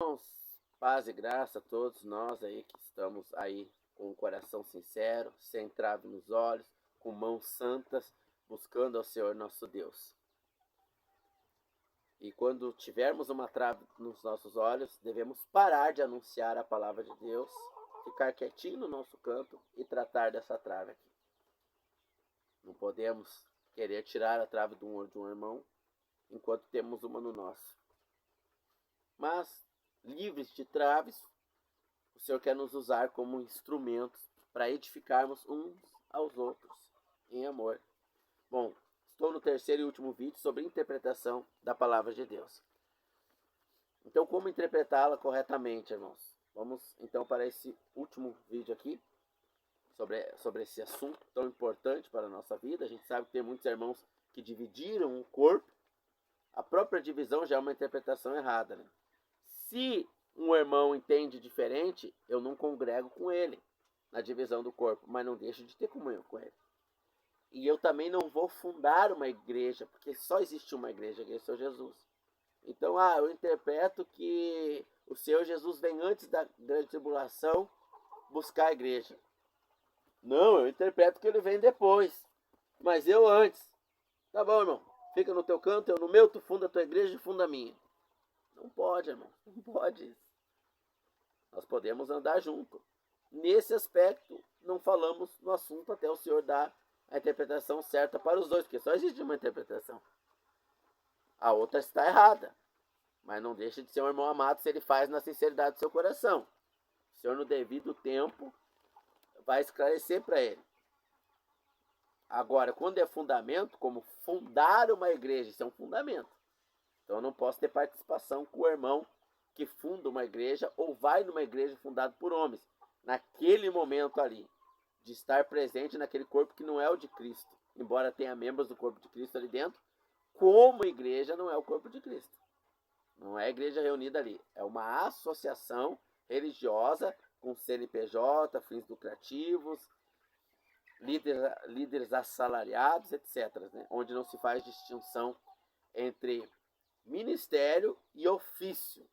Irmãos, paz e graça a todos nós aí que estamos aí com o coração sincero, sem trave nos olhos, com mãos santas, buscando ao Senhor nosso Deus. E quando tivermos uma trave nos nossos olhos, devemos parar de anunciar a palavra de Deus, ficar quietinho no nosso canto e tratar dessa trave aqui. Não podemos querer tirar a trave de um irmão enquanto temos uma no nosso. Mas, livres de traves, o Senhor quer nos usar como instrumentos para edificarmos uns aos outros em amor. Bom, estou no terceiro e último vídeo sobre interpretação da palavra de Deus. Então, como interpretá-la corretamente, irmãos? Vamos então para esse último vídeo aqui, sobre esse assunto tão importante para a nossa vida. A gente sabe que tem muitos irmãos que dividiram o corpo. A própria divisão já é uma interpretação errada, né? Se um irmão entende diferente, eu não congrego com ele na divisão do corpo, mas não deixo de ter comunhão com ele. E eu também não vou fundar uma igreja, porque só existe uma igreja, que é o Senhor Jesus. Então, eu interpreto que o Senhor Jesus vem antes da grande tribulação buscar a igreja. Não, eu interpreto que ele vem depois, mas eu antes. Tá bom, irmão, fica no teu canto, eu no meu, tu funda a tua igreja e funda a minha. Não pode, irmão, não pode. Nós podemos andar junto. Nesse aspecto, não falamos no assunto até o Senhor dar a interpretação certa para os dois, porque só existe uma interpretação. A outra está errada, mas não deixa de ser um irmão amado se ele faz na sinceridade do seu coração. O Senhor, no devido tempo, vai esclarecer para ele. Agora, quando é fundamento, como fundar uma igreja, isso é um fundamento. Então eu não posso ter participação com o irmão que funda uma igreja ou vai numa igreja fundada por homens. Naquele momento ali, de estar presente naquele corpo que não é o de Cristo. Embora tenha membros do corpo de Cristo ali dentro, como igreja não é o corpo de Cristo. Não é a igreja reunida ali. É uma associação religiosa com CNPJ, fins lucrativos, líderes assalariados, etc. Né? Onde não se faz distinção entre ministério e ofício.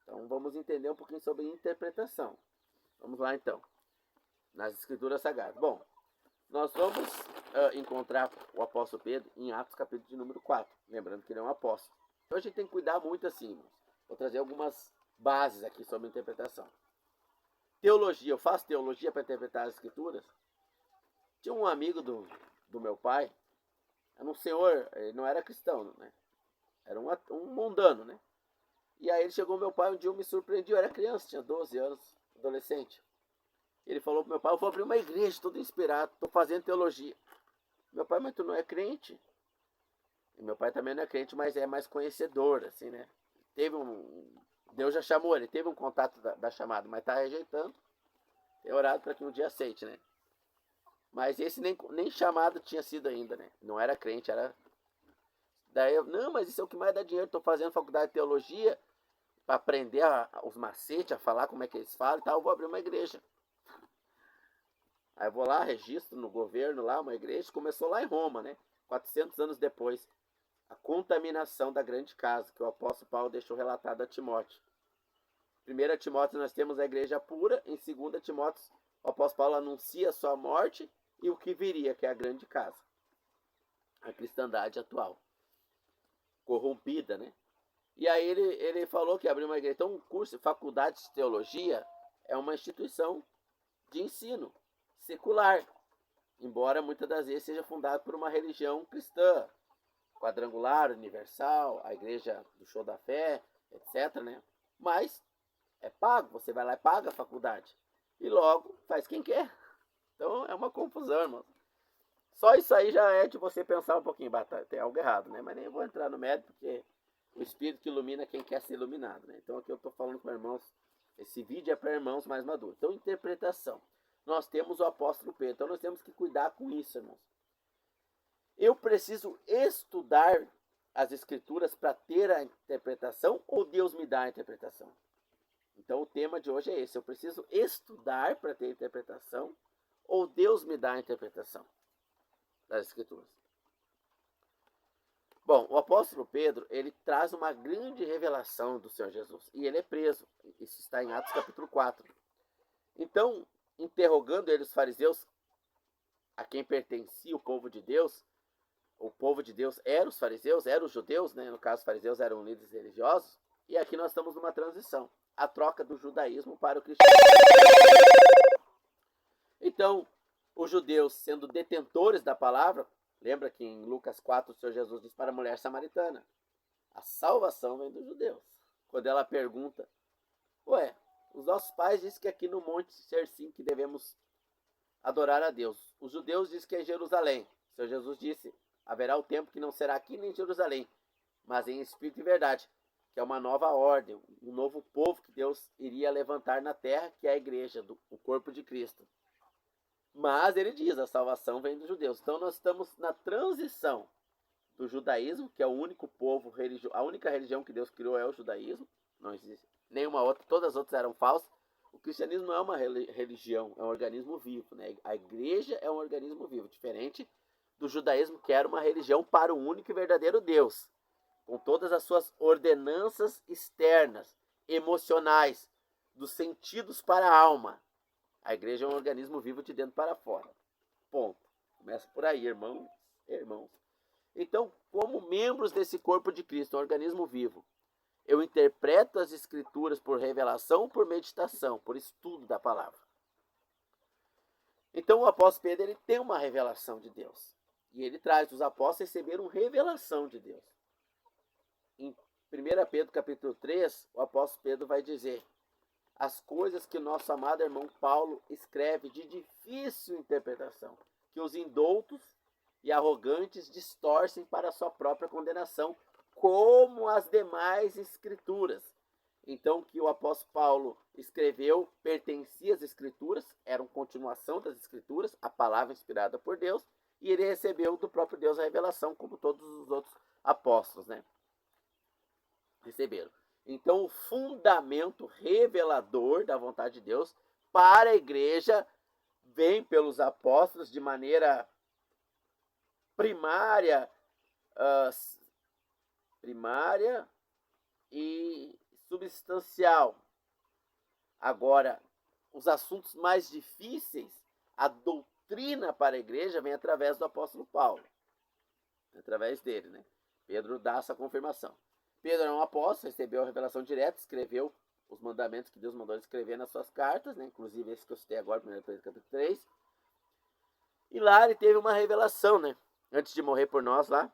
Então vamos entender um pouquinho sobre interpretação. Vamos lá então, nas escrituras sagradas. Bom, nós vamos encontrar o apóstolo Pedro em Atos capítulo de número 4. Lembrando que ele é um apóstolo. Então a gente tem que cuidar muito assim, irmãos. Vou trazer algumas bases aqui sobre interpretação. Teologia, eu faço teologia para interpretar as escrituras. Tinha um amigo do meu pai, era um senhor, ele não era cristão, né? Era um mundano, né? E aí ele chegou meu pai, um dia eu me surpreendi, eu era criança, tinha 12 anos, adolescente. Ele falou pro meu pai, eu vou abrir uma igreja, todo inspirado, tô fazendo teologia. Meu pai, mas tu não é crente? E meu pai também não é crente, mas é mais conhecedor, assim, né? Deus já chamou ele, teve um contato da chamada, mas tá rejeitando. Tem orado para que um dia aceite, né? Mas esse nem chamado tinha sido ainda, né? Não era crente, era... Daí eu, não, mas isso é o que mais dá dinheiro, tô fazendo faculdade de teologia para aprender os macetes, a falar como é que eles falam e tal, eu vou abrir uma igreja. Aí eu vou lá, registro no governo lá, uma igreja, começou lá em Roma, né? 400 anos depois. A contaminação da grande casa, que o apóstolo Paulo deixou relatado a Timóteo. Em 1 Timóteo nós temos a igreja pura, em 2 Timóteo o apóstolo Paulo anuncia a sua morte e o que viria, que é a grande casa. A cristandade atual. Corrompida, né? E aí ele falou que abriu uma igreja. Então, um curso, faculdade de teologia, é uma instituição de ensino secular, embora muitas das vezes seja fundado por uma religião cristã, quadrangular, universal, a igreja do show da fé, etc, né? Mas é pago, você vai lá e paga a faculdade. E logo faz quem quer. Então é uma confusão, irmão. Só isso aí já é de você pensar um pouquinho, tem algo errado, né? Mas nem vou entrar no mérito, porque o Espírito que ilumina quem quer ser iluminado, né? Então aqui eu estou falando com irmãos, esse vídeo é para irmãos mais maduros. Então, interpretação. Nós temos o apóstolo Pedro, então nós temos que cuidar com isso, irmãos. Eu preciso estudar as escrituras para ter a interpretação ou Deus me dá a interpretação? Então o tema de hoje é esse, eu preciso estudar para ter a interpretação ou Deus me dá a interpretação das escrituras? Bom, o apóstolo Pedro, ele traz uma grande revelação do Senhor Jesus. E ele é preso. Isso está em Atos capítulo 4. Então, interrogando ele os fariseus, a quem pertencia o povo de Deus eram os fariseus, eram os judeus, né? No caso, os fariseus eram líderes religiosos. E aqui nós estamos numa transição. A troca do judaísmo para o cristianismo. Então, os judeus, sendo detentores da palavra, lembra que em Lucas 4 o Senhor Jesus diz para a mulher samaritana, a salvação vem dos judeus. Quando ela pergunta, ué, os nossos pais dizem que aqui no Monte Sersim que devemos adorar a Deus. Os judeus dizem que é em Jerusalém. O Senhor Jesus disse, haverá o tempo que não será aqui nem em Jerusalém, mas em espírito e verdade, que é uma nova ordem, um novo povo que Deus iria levantar na terra, que é a igreja, o corpo de Cristo. Mas ele diz, a salvação vem dos judeus. Então nós estamos na transição do judaísmo, que é o único povo, a única religião que Deus criou é o judaísmo. Não existe nenhuma outra, todas as outras eram falsas. O cristianismo não é uma religião, é um organismo vivo, né? A igreja é um organismo vivo, diferente do judaísmo, que era uma religião para o único e verdadeiro Deus, com todas as suas ordenanças externas, emocionais, dos sentidos para a alma. A igreja é um organismo vivo de dentro para fora. Ponto. Começa por aí, irmãos. Então, como membros desse corpo de Cristo, um organismo vivo, eu interpreto as escrituras por revelação, por meditação, por estudo da palavra. Então o apóstolo Pedro, ele tem uma revelação de Deus. E ele traz os apóstolos receberam revelação de Deus. Em 1 Pedro capítulo 3, o apóstolo Pedro vai dizer as coisas que o nosso amado irmão Paulo escreve de difícil interpretação, que os indoutos e arrogantes distorcem para a sua própria condenação, como as demais escrituras. Então, o que o apóstolo Paulo escreveu pertencia às escrituras, era uma continuação das escrituras, a palavra inspirada por Deus, e ele recebeu do próprio Deus a revelação, como todos os outros apóstolos, né? Receberam. Então, o fundamento revelador da vontade de Deus para a igreja vem pelos apóstolos de maneira primária e substancial. Agora, os assuntos mais difíceis, a doutrina para a igreja vem através do apóstolo Paulo. Através dele, né? Pedro dá essa confirmação. Pedro é um apóstolo, recebeu a revelação direta, escreveu os mandamentos que Deus mandou ele escrever nas suas cartas, né? Inclusive esse que eu citei agora, 1 Pedro capítulo 3. E lá ele teve uma revelação, né? Antes de morrer por nós lá,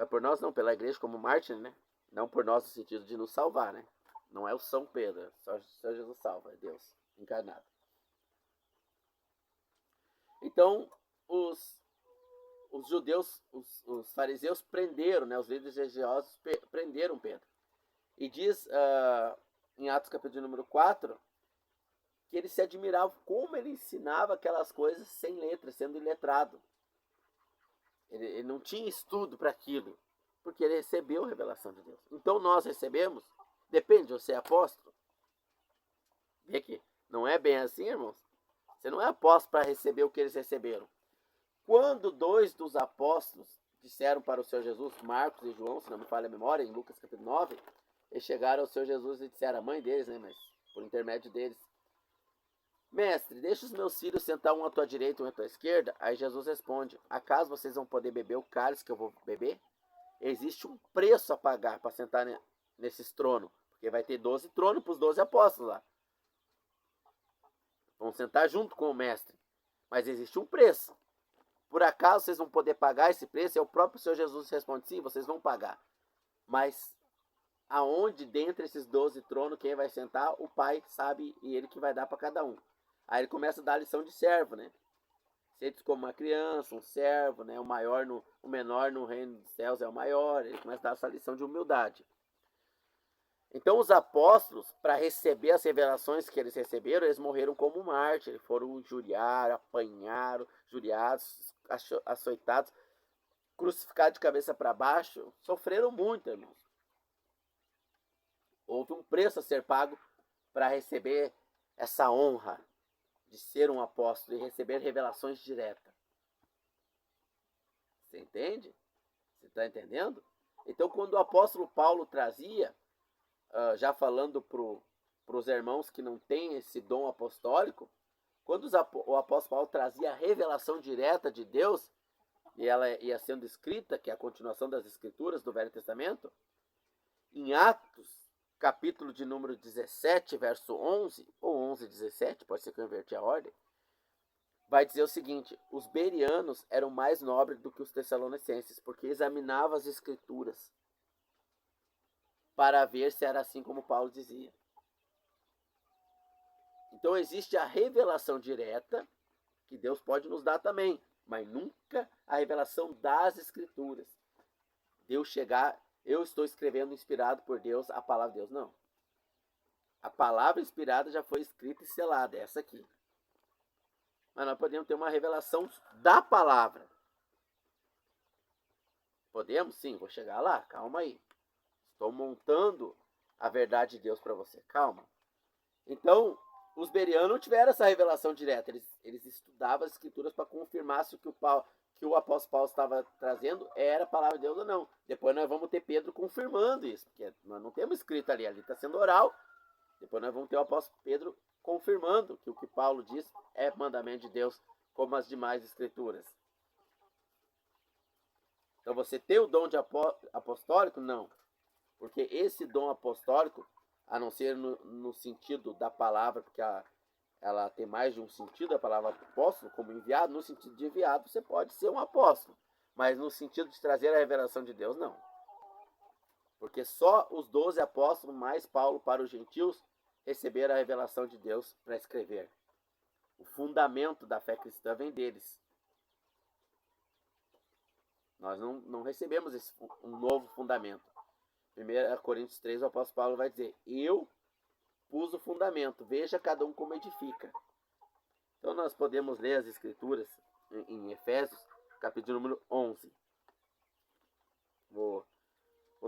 por nós não, pela igreja como mártir, né? Não por nós no sentido de nos salvar, né? Não é o São Pedro, só Jesus salva, é Deus encarnado. Então, os judeus, os fariseus prenderam, né? Os líderes religiosos prenderam Pedro. E diz em Atos capítulo número 4, que eles se admiravam como ele ensinava aquelas coisas sem letras, sendo iletrado. Ele não tinha estudo para aquilo, porque ele recebeu a revelação de Deus. Então nós recebemos, depende de você é apóstolo. Vê aqui, não é bem assim, irmãos? Você não é apóstolo para receber o que eles receberam. Quando 2 dos apóstolos disseram para o Senhor Jesus, Marcos e João, se não me falha a memória, em Lucas capítulo 9, eles chegaram ao Senhor Jesus e disseram, a mãe deles, né, mas por intermédio deles, mestre, deixa os meus filhos sentar um à tua direita e um à tua esquerda. Aí Jesus responde, acaso vocês vão poder beber o cálice que eu vou beber? Existe um preço a pagar para sentar nesses tronos, porque vai ter 12 tronos para os 12 apóstolos lá. Vão sentar junto com o mestre, mas existe um preço. Por acaso vocês vão poder pagar esse preço? E o próprio Senhor Jesus responde, sim, vocês vão pagar. Mas aonde dentre esses 12 tronos, quem vai sentar? O Pai sabe e ele que vai dar para cada um. Aí ele começa a dar a lição de servo, né? Sentes como uma criança, um servo, né? O menor no reino dos céus é o maior. Ele começa a dar essa lição de humildade. Então os apóstolos, para receber as revelações que eles receberam, eles morreram como mártires. Foram injuriados, apanharam, injuriados, açoitados, crucificados de cabeça para baixo. Sofreram muito, irmãos. Houve um preço a ser pago para receber essa honra de ser um apóstolo e receber revelações diretas. Você entende? Você está entendendo? Então, quando o apóstolo Paulo trazia, já falando para os irmãos que não têm esse dom apostólico, quando o apóstolo Paulo trazia a revelação direta de Deus, e ela ia sendo escrita, que é a continuação das escrituras do Velho Testamento, em Atos, capítulo de número 17, verso 11, ou 11, 17, pode ser que eu inverti a ordem, vai dizer o seguinte: os bereanos eram mais nobres do que os tessalonicenses, porque examinavam as escrituras para ver se era assim como Paulo dizia. Então existe a revelação direta, que Deus pode nos dar também, mas nunca a revelação das escrituras. Deus chegar, eu estou escrevendo inspirado por Deus, a palavra de Deus, não. A palavra inspirada já foi escrita e selada, essa aqui. Mas nós podemos ter uma revelação da palavra. Podemos? Sim, vou chegar lá, calma aí. Estou montando a verdade de Deus para você, calma. Então, os bereanos não tiveram essa revelação direta, eles estudavam as escrituras para confirmar se o que o apóstolo Paulo estava trazendo era a palavra de Deus ou não. Depois nós vamos ter Pedro confirmando isso, porque nós não temos escrito ali está sendo oral. Depois nós vamos ter o apóstolo Pedro confirmando que o que Paulo diz é mandamento de Deus, como as demais escrituras. Então você tem o dom de apostólico? Não. Porque esse dom apostólico, a não ser no sentido da palavra, porque ela tem mais de um sentido, a palavra apóstolo, como enviado, no sentido de enviado, você pode ser um apóstolo. Mas no sentido de trazer a revelação de Deus, não. Porque só os 12 apóstolos, mais Paulo para os gentios, receberam a revelação de Deus para escrever. O fundamento da fé cristã vem deles. Nós não recebemos um novo fundamento. 1 Coríntios 3, o apóstolo Paulo vai dizer: eu pus o fundamento, veja cada um como edifica. Então nós podemos ler as escrituras em Efésios, capítulo número 11. Vou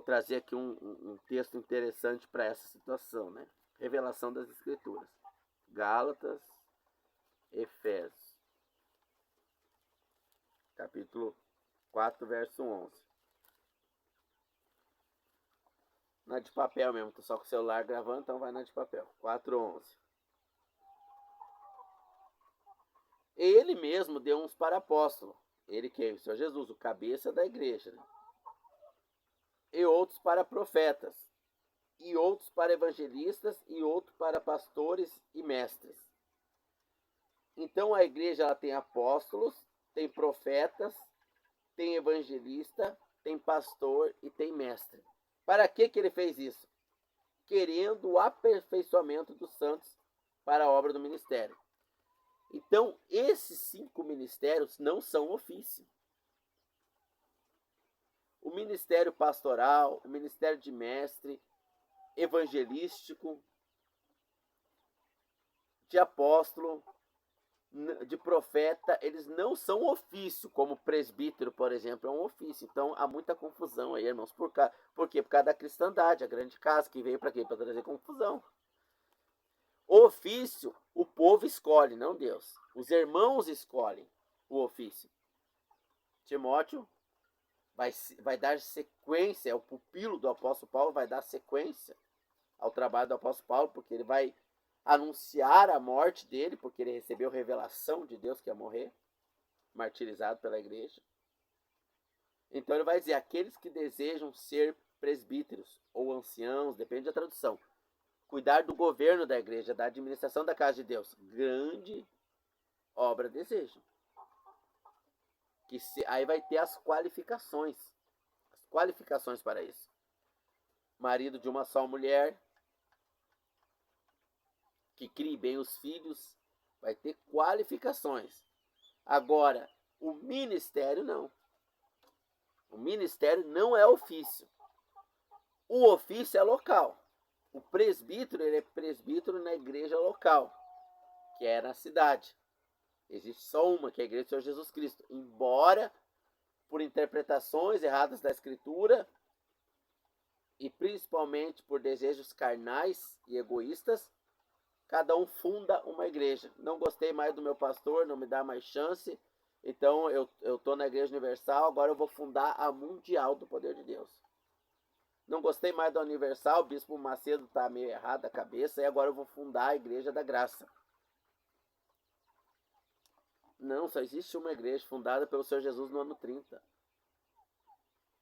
trazer aqui um texto interessante para essa situação, né? Revelação das escrituras. Gálatas, Efésios, capítulo 4, verso 11. Na de papel mesmo, tô só com o celular gravando, então vai na de papel. 4:11. Ele mesmo deu uns para apóstolo. Ele que é o Senhor Jesus, o cabeça da igreja. Né? E outros para profetas. E outros para evangelistas. E outros para pastores e mestres. Então a igreja ela tem apóstolos, tem profetas, tem evangelista, tem pastor e tem mestre. Para que ele fez isso? Querendo o aperfeiçoamento dos santos para a obra do ministério. Então, esses 5 ministérios não são ofício. O ministério pastoral, o ministério de mestre, evangelístico, de apóstolo, de profeta, eles não são ofício, como presbítero, por exemplo, é um ofício. Então há muita confusão aí, irmãos. Por quê? Por causa da cristandade, a grande casa, que veio para quê? Para trazer confusão. O ofício, o povo escolhe, não Deus. Os irmãos escolhem o ofício. Timóteo vai dar sequência, o pupilo do apóstolo Paulo vai dar sequência ao trabalho do apóstolo Paulo, porque ele vai anunciar a morte dele, porque ele recebeu revelação de Deus que ia morrer, martirizado pela igreja. Então ele vai dizer: aqueles que desejam ser presbíteros ou anciãos, depende da tradução, cuidar do governo da igreja, da administração da casa de Deus, grande obra desejam. Aí vai ter as qualificações para isso. Marido de uma só mulher, que crie bem os filhos, vai ter qualificações. Agora, o ministério não. O ministério não é ofício. O ofício é local. O presbítero, ele é presbítero na igreja local, que é na cidade. Existe só uma, que é a igreja do Senhor Jesus Cristo. Embora, por interpretações erradas da Escritura, e principalmente por desejos carnais e egoístas, cada um funda uma igreja. Não gostei mais do meu pastor, não me dá mais chance, então eu estou na Igreja Universal, agora eu vou fundar a Mundial do Poder de Deus. Não gostei mais da Universal, o Bispo Macedo tá meio errado a cabeça, e agora eu vou fundar a Igreja da Graça. Não, só existe uma igreja fundada pelo Senhor Jesus no ano 30.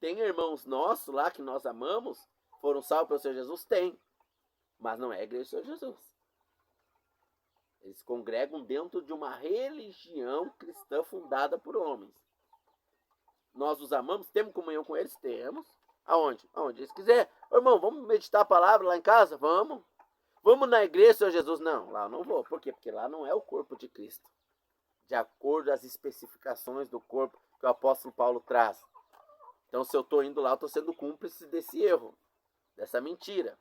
Tem irmãos nossos lá que nós amamos, foram salvos pelo Senhor Jesus? Tem. Mas não é a igreja do Senhor Jesus. Eles congregam dentro de uma religião cristã fundada por homens. Nós os amamos, temos comunhão com eles? Temos. Aonde? Aonde eles quiserem. Ô, irmão, vamos meditar a palavra lá em casa? Vamos. Vamos na igreja, Senhor Jesus? Não, lá eu não vou. Por quê? Porque lá não é o corpo de Cristo. De acordo com as especificações do corpo que o apóstolo Paulo traz. Então, se eu estou indo lá, eu estou sendo cúmplice desse erro, dessa mentira.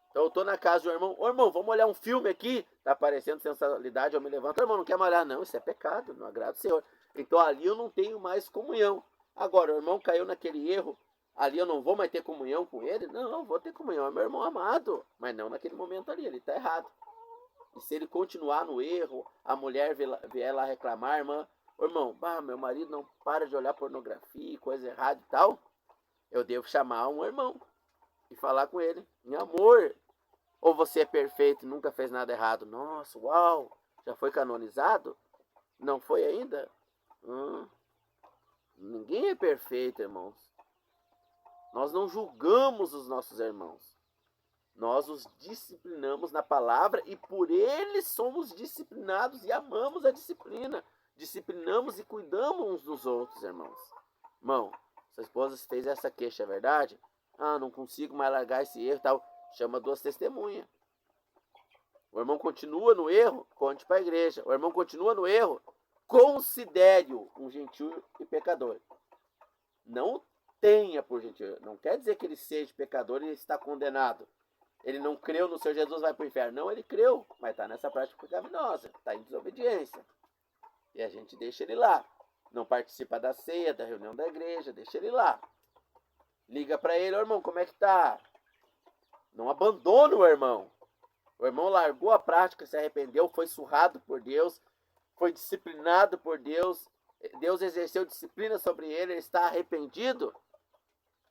Então, eu estou na casa de um irmão. Ô, irmão, vamos olhar um filme aqui? Está aparecendo sensualidade, eu me levanto. Irmão, não quer mais olhar? Não, isso é pecado, não agrada o Senhor. Então, ali eu não tenho mais comunhão. Agora, o irmão caiu naquele erro, ali eu não vou mais ter comunhão com ele? Não, vou ter comunhão, é meu irmão amado. Mas não naquele momento ali, ele está errado. E se ele continuar no erro, a mulher vier lá reclamar, irmã, ô irmão, meu marido não para de olhar pornografia, coisa errada e tal, eu devo chamar um irmão e falar com ele, meu amor, ou você é perfeito e nunca fez nada errado? Nossa, uau, já foi canonizado? Não foi ainda? Ninguém é perfeito, irmãos. Nós não julgamos os nossos irmãos. Nós os disciplinamos na palavra e por eles somos disciplinados e amamos a disciplina. Disciplinamos e cuidamos uns dos outros, irmãos. Irmão, sua esposa fez essa queixa, é verdade? Não consigo mais largar esse erro e tal. Chama 2 testemunhas. O irmão continua no erro, conte para a igreja. O irmão continua no erro, considere-o um gentil e pecador. Não tenha por gentil. Não quer dizer que ele seja pecador e está condenado. Ele não creu no Senhor Jesus, vai para o inferno. Não, ele creu, mas está nessa prática pecaminosa, está em desobediência. E a gente deixa ele lá. Não participa da ceia, da reunião da igreja, deixa ele lá. Liga para ele, ô irmão, como é que tá? Não abandona o irmão. O irmão largou a prática, se arrependeu, foi surrado por Deus, foi disciplinado por Deus. Deus exerceu disciplina sobre ele, ele está arrependido.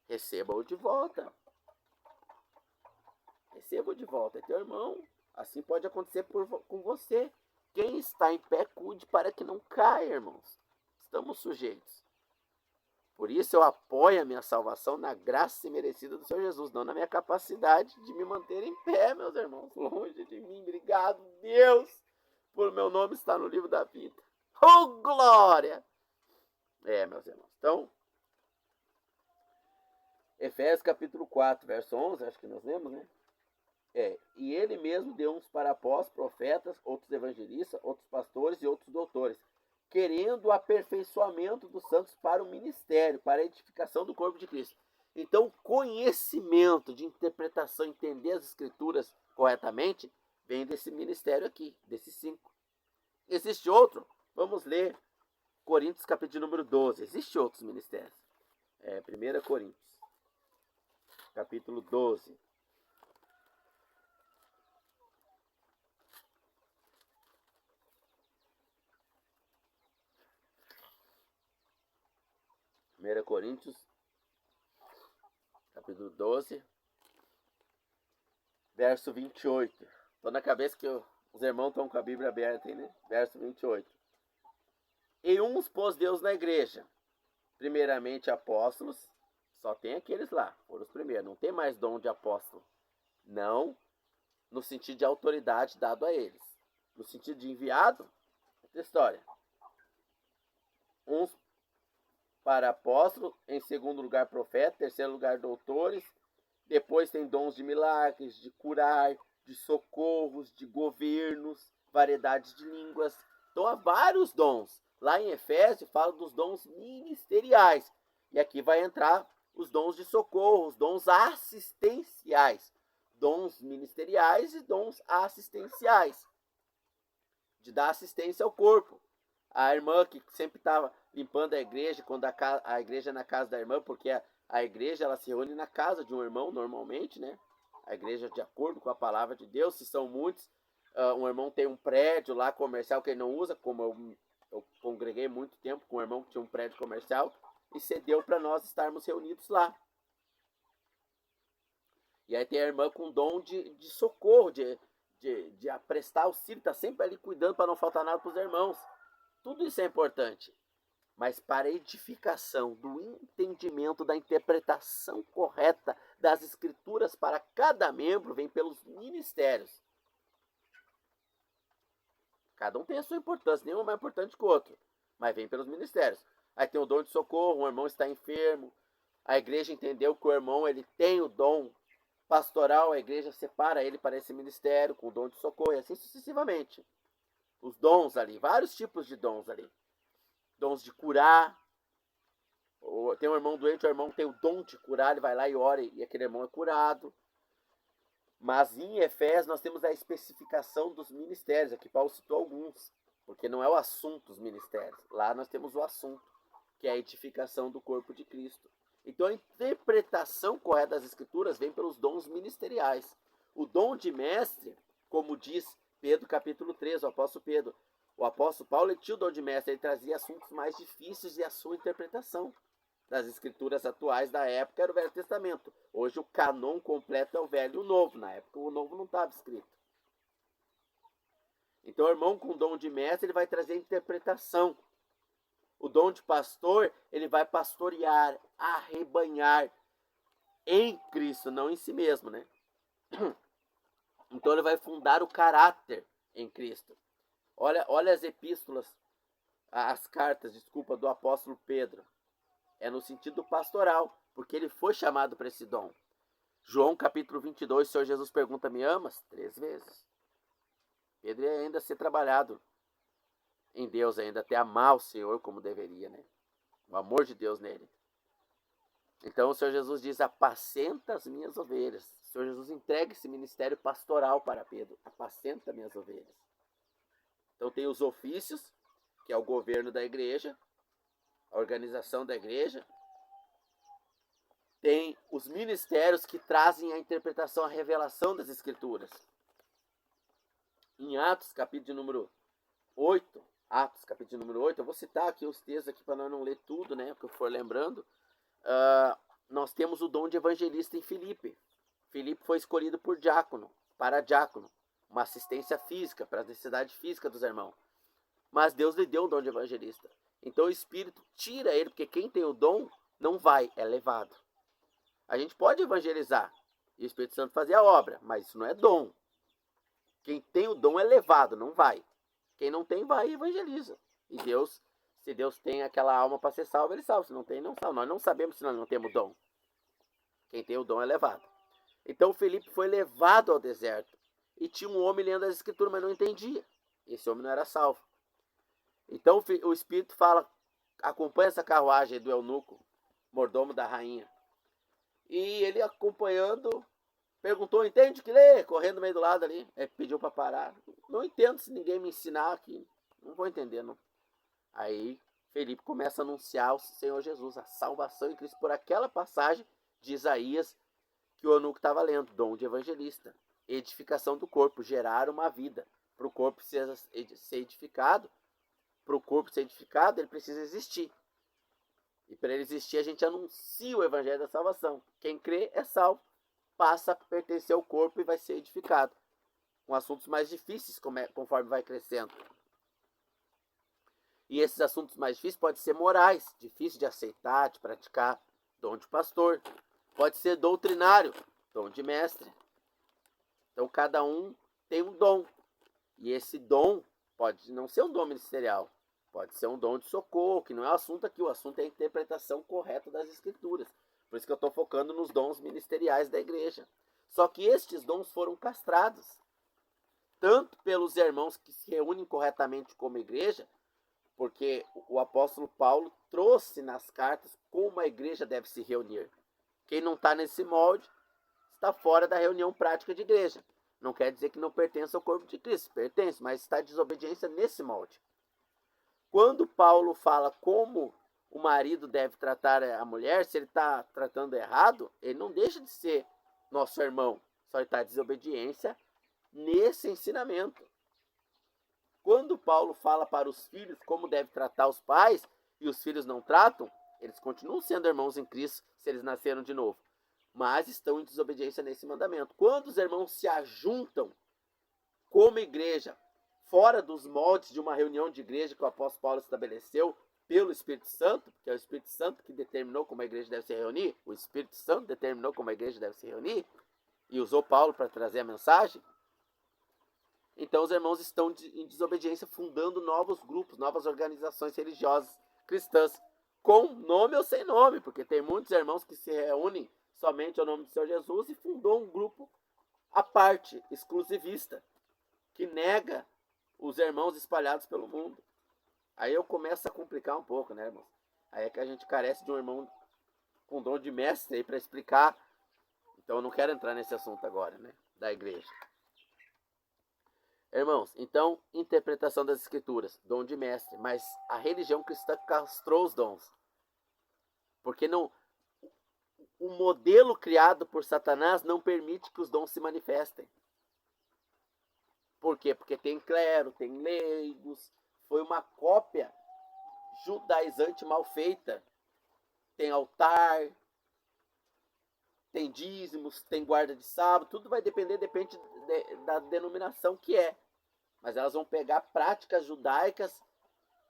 Receba-o de volta. Receba de volta, é teu irmão. Assim pode acontecer com você. Quem está em pé, cuide para que não caia, irmãos. Estamos sujeitos. Por isso eu apoio a minha salvação na graça imerecida do Senhor Jesus, não na minha capacidade de me manter em pé, meus irmãos. Longe de mim, obrigado, Deus, por meu nome estar no livro da vida. Oh, glória! Meus irmãos. Então, Efésios capítulo 4, verso 11, acho que nós lemos, né? E ele mesmo deu uns para apóstolos, profetas, outros evangelistas, outros pastores e outros doutores, querendo o aperfeiçoamento dos santos para o ministério, para a edificação do corpo de Cristo. Então, o conhecimento de interpretação, entender as escrituras corretamente, vem desse ministério aqui, desses 5. Existe outro? Vamos ler Coríntios capítulo número 12. Existem outros ministérios. 1 Coríntios, capítulo 12. Coríntios, capítulo 12, verso 28. Estou na cabeça que os irmãos estão com a Bíblia aberta aí, né? Verso 28. E uns pôs Deus na igreja, primeiramente apóstolos, só tem aqueles lá, foram os primeiros, não tem mais dom de apóstolo. Não no sentido de autoridade dado a eles. No sentido de enviado, outra história. Uns para apóstolo, em segundo lugar profeta, terceiro lugar doutores, depois tem dons de milagres, de curar, de socorros, de governos, variedades de línguas. Então há vários dons. Lá em Efésios fala dos dons ministeriais. E aqui vai entrar os dons de socorro, os dons assistenciais. Dons ministeriais e dons assistenciais. De dar assistência ao corpo. A irmã que sempre estava limpando a igreja, quando a igreja é na casa da irmã, porque a igreja ela se reúne na casa de um irmão normalmente, né? A igreja de acordo com a palavra de Deus, se são muitos, um irmão tem um prédio lá comercial que ele não usa, como eu congreguei muito tempo com um irmão que tinha um prédio comercial e cedeu para nós estarmos reunidos lá. E aí tem a irmã com dom de socorro, de prestar auxílio, está sempre ali cuidando para não faltar nada para os irmãos. Tudo isso é importante. Mas para a edificação do entendimento, da interpretação correta das escrituras para cada membro, vem pelos ministérios. Cada um tem a sua importância, nenhum é mais importante que o outro, mas vem pelos ministérios. Aí tem o dom de socorro, um irmão está enfermo, a igreja entendeu que o irmão ele tem o dom pastoral, a igreja separa ele para esse ministério com o dom de socorro e assim sucessivamente. Os dons ali, vários tipos de dons ali. Dons de curar. Tem um irmão doente, o irmão tem o dom de curar, ele vai lá e ora e aquele irmão é curado. Mas em Efésios nós temos a especificação dos ministérios. Aqui Paulo citou alguns, porque não é o assunto dos ministérios. Lá nós temos o assunto, que é a edificação do corpo de Cristo. Então a interpretação correta das escrituras vem pelos dons ministeriais. O dom de mestre, como diz Pedro capítulo 3, o apóstolo Pedro, o apóstolo Paulo tinha o dom de mestre, ele trazia assuntos mais difíceis e a sua interpretação das escrituras atuais da época era o Velho Testamento. Hoje o canon completo é o Velho e o Novo. Na época o Novo não estava escrito. Então o irmão com dom de mestre ele vai trazer interpretação. O dom de pastor ele vai pastorear, arrebanhar em Cristo, não em si mesmo, né? Então ele vai fundar o caráter em Cristo. Olha as epístolas, as cartas, do apóstolo Pedro. É no sentido pastoral, porque ele foi chamado para esse dom. João capítulo 22, o Senhor Jesus pergunta, me amas? 3 vezes. Pedro ia ainda ser trabalhado em Deus, ainda até amar o Senhor como deveria, né? O amor de Deus nele. Então o Senhor Jesus diz, apacenta as minhas ovelhas. O Senhor Jesus entrega esse ministério pastoral para Pedro. Apacenta minhas ovelhas. Então tem os ofícios, que é o governo da igreja, a organização da igreja. Tem os ministérios que trazem a interpretação, a revelação das escrituras. Em Atos, capítulo de número 8, eu vou citar aqui os textos aqui para nós não ler tudo, né, porque eu for lembrando. Nós temos o dom de evangelista em Filipe. Filipe foi escolhido por diácono, para diácono, uma assistência física, para a necessidade física dos irmãos. Mas Deus lhe deu o dom de evangelista. Então o Espírito tira ele, porque quem tem o dom não vai, é levado. A gente pode evangelizar e o Espírito Santo fazer a obra, mas isso não é dom. Quem tem o dom é levado, não vai. Quem não tem, vai e evangeliza. E Deus, se Deus tem aquela alma para ser salvo, ele salva. Se não tem, não salva. Nós não sabemos se nós não temos dom. Quem tem o dom é levado. Então Filipe foi levado ao deserto. E tinha um homem lendo as escrituras, mas não entendia. Esse homem não era salvo. Então o Espírito fala, acompanha essa carruagem do eunuco, mordomo da rainha. E ele acompanhando, perguntou, entende que lê? Correndo no meio do lado ali. Ele pediu para parar. Não entendo, se ninguém me ensinar aqui. Não vou entender, não. Aí Felipe começa a anunciar o Senhor Jesus, a salvação em Cristo, por aquela passagem de Isaías que o eunuco estava lendo, dom de evangelista. Edificação do corpo, gerar uma vida. Para o corpo ser edificado, ele precisa existir. E para ele existir, a gente anuncia o evangelho da salvação. Quem crê é salvo, passa a pertencer ao corpo e vai ser edificado. Com assuntos mais difíceis, conforme vai crescendo. E esses assuntos mais difíceis podem ser morais, difíceis de aceitar, de praticar, dom de pastor. Pode ser doutrinário, dom de mestre. Então cada um tem um dom. E esse dom pode não ser um dom ministerial. Pode ser um dom de socorro, que não é o assunto aqui. O assunto é a interpretação correta das escrituras. Por isso que eu estou focando nos dons ministeriais da igreja. Só que estes dons foram castrados. Tanto pelos irmãos que se reúnem corretamente como igreja, porque o apóstolo Paulo trouxe nas cartas como a igreja deve se reunir. Quem não está nesse molde está fora da reunião prática de igreja. Não quer dizer que não pertence ao corpo de Cristo. Pertence, mas está em desobediência nesse molde. Quando Paulo fala como o marido deve tratar a mulher, se ele está tratando errado, ele não deixa de ser nosso irmão. Só está em desobediência nesse ensinamento. Quando Paulo fala para os filhos como deve tratar os pais, e os filhos não tratam, eles continuam sendo irmãos em Cristo se eles nasceram de novo. mas estão em desobediência nesse mandamento. Quando os irmãos se ajuntam como igreja, fora dos moldes de uma reunião de igreja que o apóstolo Paulo estabeleceu pelo Espírito Santo, que é o Espírito Santo que determinou como a igreja deve se reunir, o Espírito Santo determinou como a igreja deve se reunir, e usou Paulo para trazer a mensagem, então os irmãos estão em desobediência, fundando novos grupos, novas organizações religiosas cristãs, com nome ou sem nome, porque tem muitos irmãos que se reúnem somente ao nome do Senhor Jesus e fundou um grupo à parte, exclusivista, que nega os irmãos espalhados pelo mundo. Aí eu começo a complicar um pouco, né, irmãos? Aí é que a gente carece de um irmão com dom de mestre aí para explicar. Então eu não quero entrar nesse assunto agora, né, da igreja. Irmãos, então, interpretação das escrituras, dom de mestre, mas a religião cristã castrou os dons. Porque não, o modelo criado por Satanás não permite que os dons se manifestem. Por quê? Porque tem clero, tem leigos, foi uma cópia judaizante mal feita. Tem altar, tem dízimos, tem guarda de sábado, tudo vai depende da denominação que é. Mas elas vão pegar práticas judaicas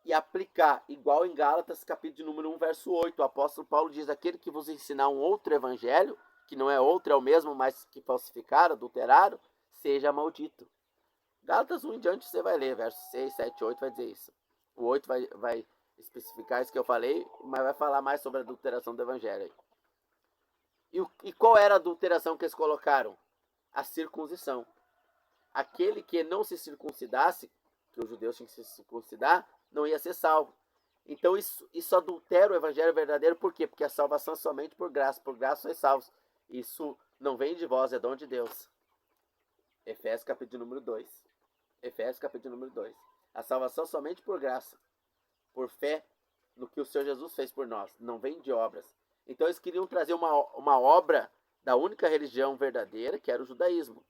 e aplicar, igual em Gálatas, capítulo de número 1, verso 8. O apóstolo Paulo diz: aquele que vos ensinar um outro evangelho, que não é outro, é o mesmo, mas que falsificaram, adulteraram, seja maldito. Gálatas 1 em diante você vai ler, verso 6, 7, 8 vai dizer isso. O 8 vai especificar isso que eu falei, mas vai falar mais sobre a adulteração do evangelho. E qual era a adulteração que eles colocaram? A circuncisão. Aquele que não se circuncidasse, que os judeus tinham que se circuncidar, não ia ser salvo. Então isso adultera o evangelho verdadeiro, por quê? Porque a salvação é somente por graça sois salvos. Isso não vem de vós, é dom de Deus. Efésios capítulo número 2. Efésios capítulo número 2. A salvação somente por graça, por fé no que o Senhor Jesus fez por nós, não vem de obras. Então eles queriam trazer uma obra da única religião verdadeira, que era o judaísmo.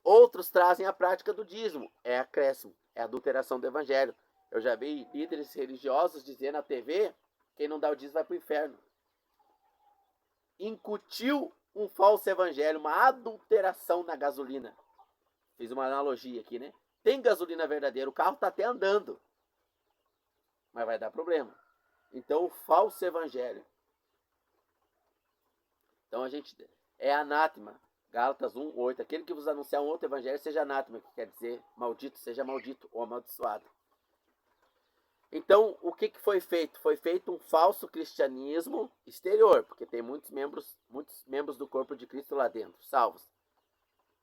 Outros trazem a prática do dízimo, é acréscimo, é a adulteração do evangelho. Eu já vi líderes religiosos dizer na TV, quem não dá o dízimo vai para o inferno. Incutiu um falso evangelho, uma adulteração na gasolina. Fiz uma analogia aqui, né? Tem gasolina verdadeira, o carro está até andando, mas vai dar problema. Então o falso evangelho. Então a gente é anátema. Gálatas 1, 8. Aquele que vos anunciar um outro evangelho seja anátema, que quer dizer maldito, seja maldito ou amaldiçoado. Então, o que foi feito? Foi feito um falso cristianismo exterior, porque tem muitos membros do corpo de Cristo lá dentro, salvos.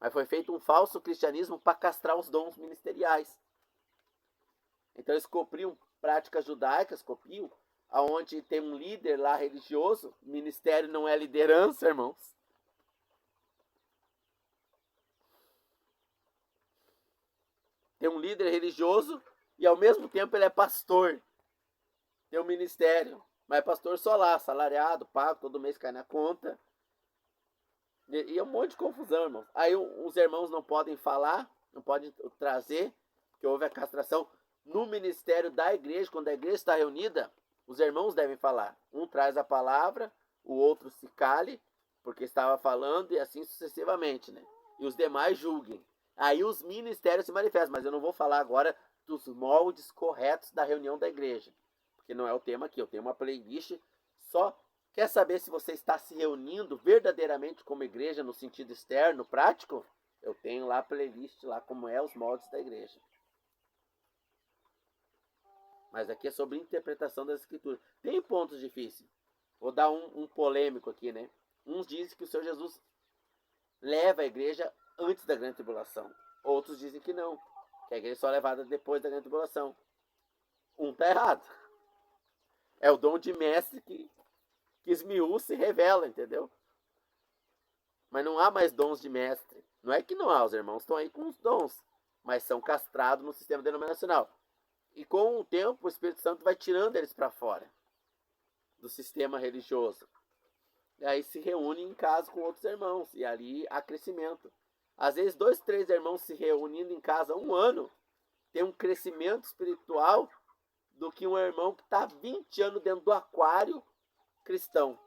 Mas foi feito um falso cristianismo para castrar os dons ministeriais. Então eles copiam práticas judaicas, aonde tem um líder lá religioso, ministério não é liderança, irmãos. Tem um líder religioso e ao mesmo tempo ele é pastor. Tem um ministério, mas é pastor só lá, salariado, pago, todo mês cai na conta. E é um monte de confusão, irmãos. Aí os irmãos não podem falar, não podem trazer, porque houve a castração no ministério da igreja. Quando a igreja está reunida, os irmãos devem falar. Um traz a palavra, o outro se cale, porque estava falando, e assim sucessivamente, né? E os demais julguem. Aí os ministérios se manifestam, mas eu não vou falar agora dos moldes corretos da reunião da igreja, porque não é o tema aqui. Eu tenho uma playlist só. Quer saber se você está se reunindo verdadeiramente como igreja no sentido externo, prático? Eu tenho lá a playlist, lá como é os moldes da igreja. Mas aqui é sobre interpretação das escrituras. Tem pontos difíceis. Vou dar um polêmico aqui, né? Uns dizem que o Senhor Jesus leva a igreja antes da grande tribulação. Outros dizem que não, que a igreja só é levada depois da grande tribulação. Um está errado. É o dom de mestre que esmiuça e revela, entendeu? Mas não há mais dons de mestre. Não é que não há, os irmãos estão aí com os dons, mas são castrados no sistema denominacional. E com o tempo o Espírito Santo vai tirando eles para fora do sistema religioso. E aí se reúnem em casa com outros irmãos, e ali há crescimento. Às vezes 2, 3 irmãos se reunindo em casa há um ano, tem um crescimento espiritual do que um irmão que está 20 anos dentro do aquário cristão.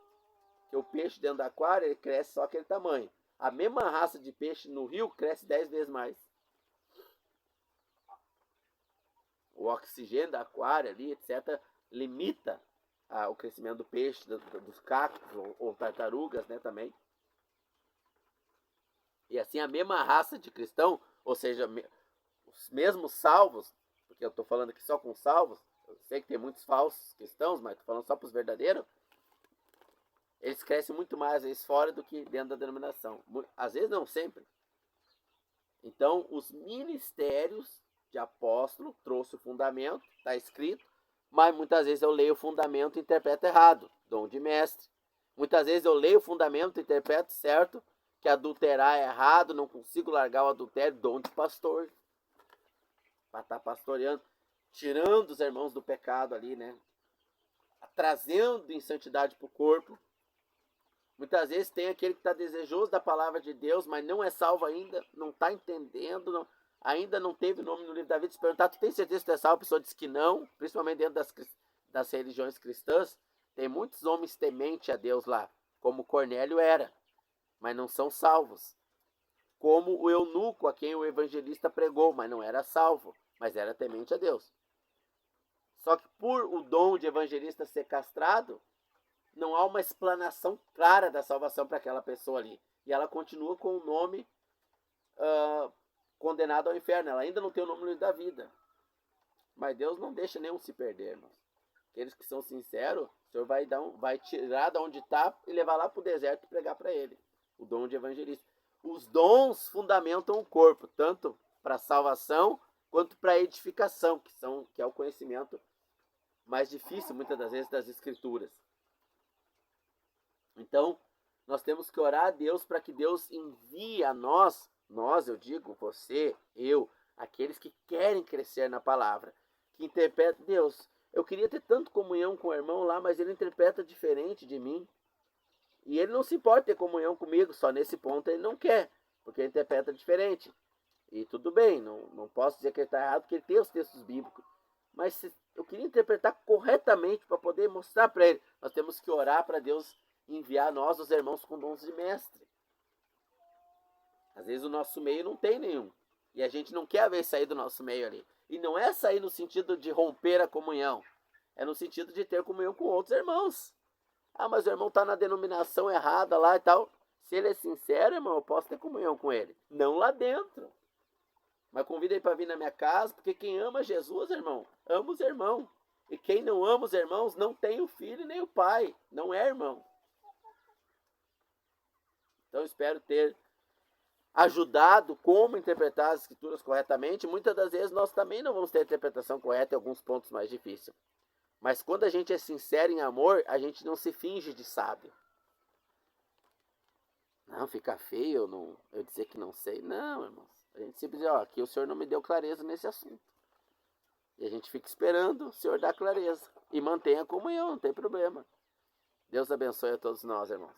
Porque o peixe dentro do aquário, ele cresce só aquele tamanho. A mesma raça de peixe no rio cresce 10 vezes mais. O oxigênio do aquário ali, etc., limita o crescimento do peixe, dos cactos ou tartarugas, né, também. E assim, a mesma raça de cristão, ou seja, os mesmos salvos, porque eu estou falando aqui só com salvos, eu sei que tem muitos falsos cristãos, mas estou falando só para os verdadeiros, eles crescem muito mais, às vezes, fora do que dentro da denominação. Às vezes não, sempre. Então, os ministérios de apóstolo trouxe o fundamento, está escrito, mas muitas vezes eu leio o fundamento e interpreto errado, dom de mestre. Muitas vezes eu leio o fundamento e interpreto certo, que adulterar é errado, não consigo largar o adultério, dom de pastor. Para estar pastoreando, tirando os irmãos do pecado ali, né? Trazendo em santidade para o corpo. Muitas vezes tem aquele que está desejoso da palavra de Deus, mas não é salvo ainda, não está entendendo, não, ainda não teve nome no livro da vida. Se perguntar, tu tem certeza que tu é salvo? A pessoa diz que não, principalmente dentro das religiões cristãs. Tem muitos homens tementes a Deus lá, como Cornélio era, mas não são salvos. Como o eunuco a quem o evangelista pregou, mas não era salvo, mas era temente a Deus. Só que por o dom de evangelista ser castrado, não há uma explanação clara da salvação para aquela pessoa ali. E ela continua com o nome condenado ao inferno. Ela ainda não tem o nome da vida. Mas Deus não deixa nenhum se perder, irmãos. Aqueles que são sinceros, o Senhor vai tirar de onde está e levar lá para o deserto e pregar para ele. O dom de evangelista. Os dons fundamentam o corpo, tanto para a salvação quanto para a edificação, que é o conhecimento mais difícil, muitas das vezes, das Escrituras. Então, nós temos que orar a Deus para que Deus envie a nós, eu digo, você, eu, aqueles que querem crescer na palavra, que interpretam, Deus, eu queria ter tanto comunhão com o irmão lá, mas ele interpreta diferente de mim. E ele não se importa ter comunhão comigo, só nesse ponto ele não quer, porque ele interpreta diferente. E tudo bem, não posso dizer que ele está errado, porque ele tem os textos bíblicos. Mas eu queria interpretar corretamente para poder mostrar para ele. Nós temos que orar para Deus enviar nós, os irmãos, com dons de mestre. Às vezes o nosso meio não tem nenhum. E a gente não quer ver sair do nosso meio ali. E não é sair no sentido de romper a comunhão. É no sentido de ter comunhão com outros irmãos. Ah, mas o irmão está na denominação errada lá e tal. Se ele é sincero, irmão, eu posso ter comunhão com ele. Não lá dentro. Mas convida ele para vir na minha casa, porque quem ama Jesus, irmão, ama os irmãos. E quem não ama os irmãos, não tem o filho nem o pai. Não é irmão. Então, espero ter ajudado como interpretar as escrituras corretamente. Muitas das vezes nós também não vamos ter a interpretação correta em alguns pontos mais difíceis. Mas quando a gente é sincero em amor, a gente não se finge de sábio. Não, fica feio eu dizer que não sei. Não, irmãos. A gente sempre diz, aqui o Senhor não me deu clareza nesse assunto. E a gente fica esperando o Senhor dar clareza. E mantenha a comunhão, não tem problema. Deus abençoe a todos nós, irmãos.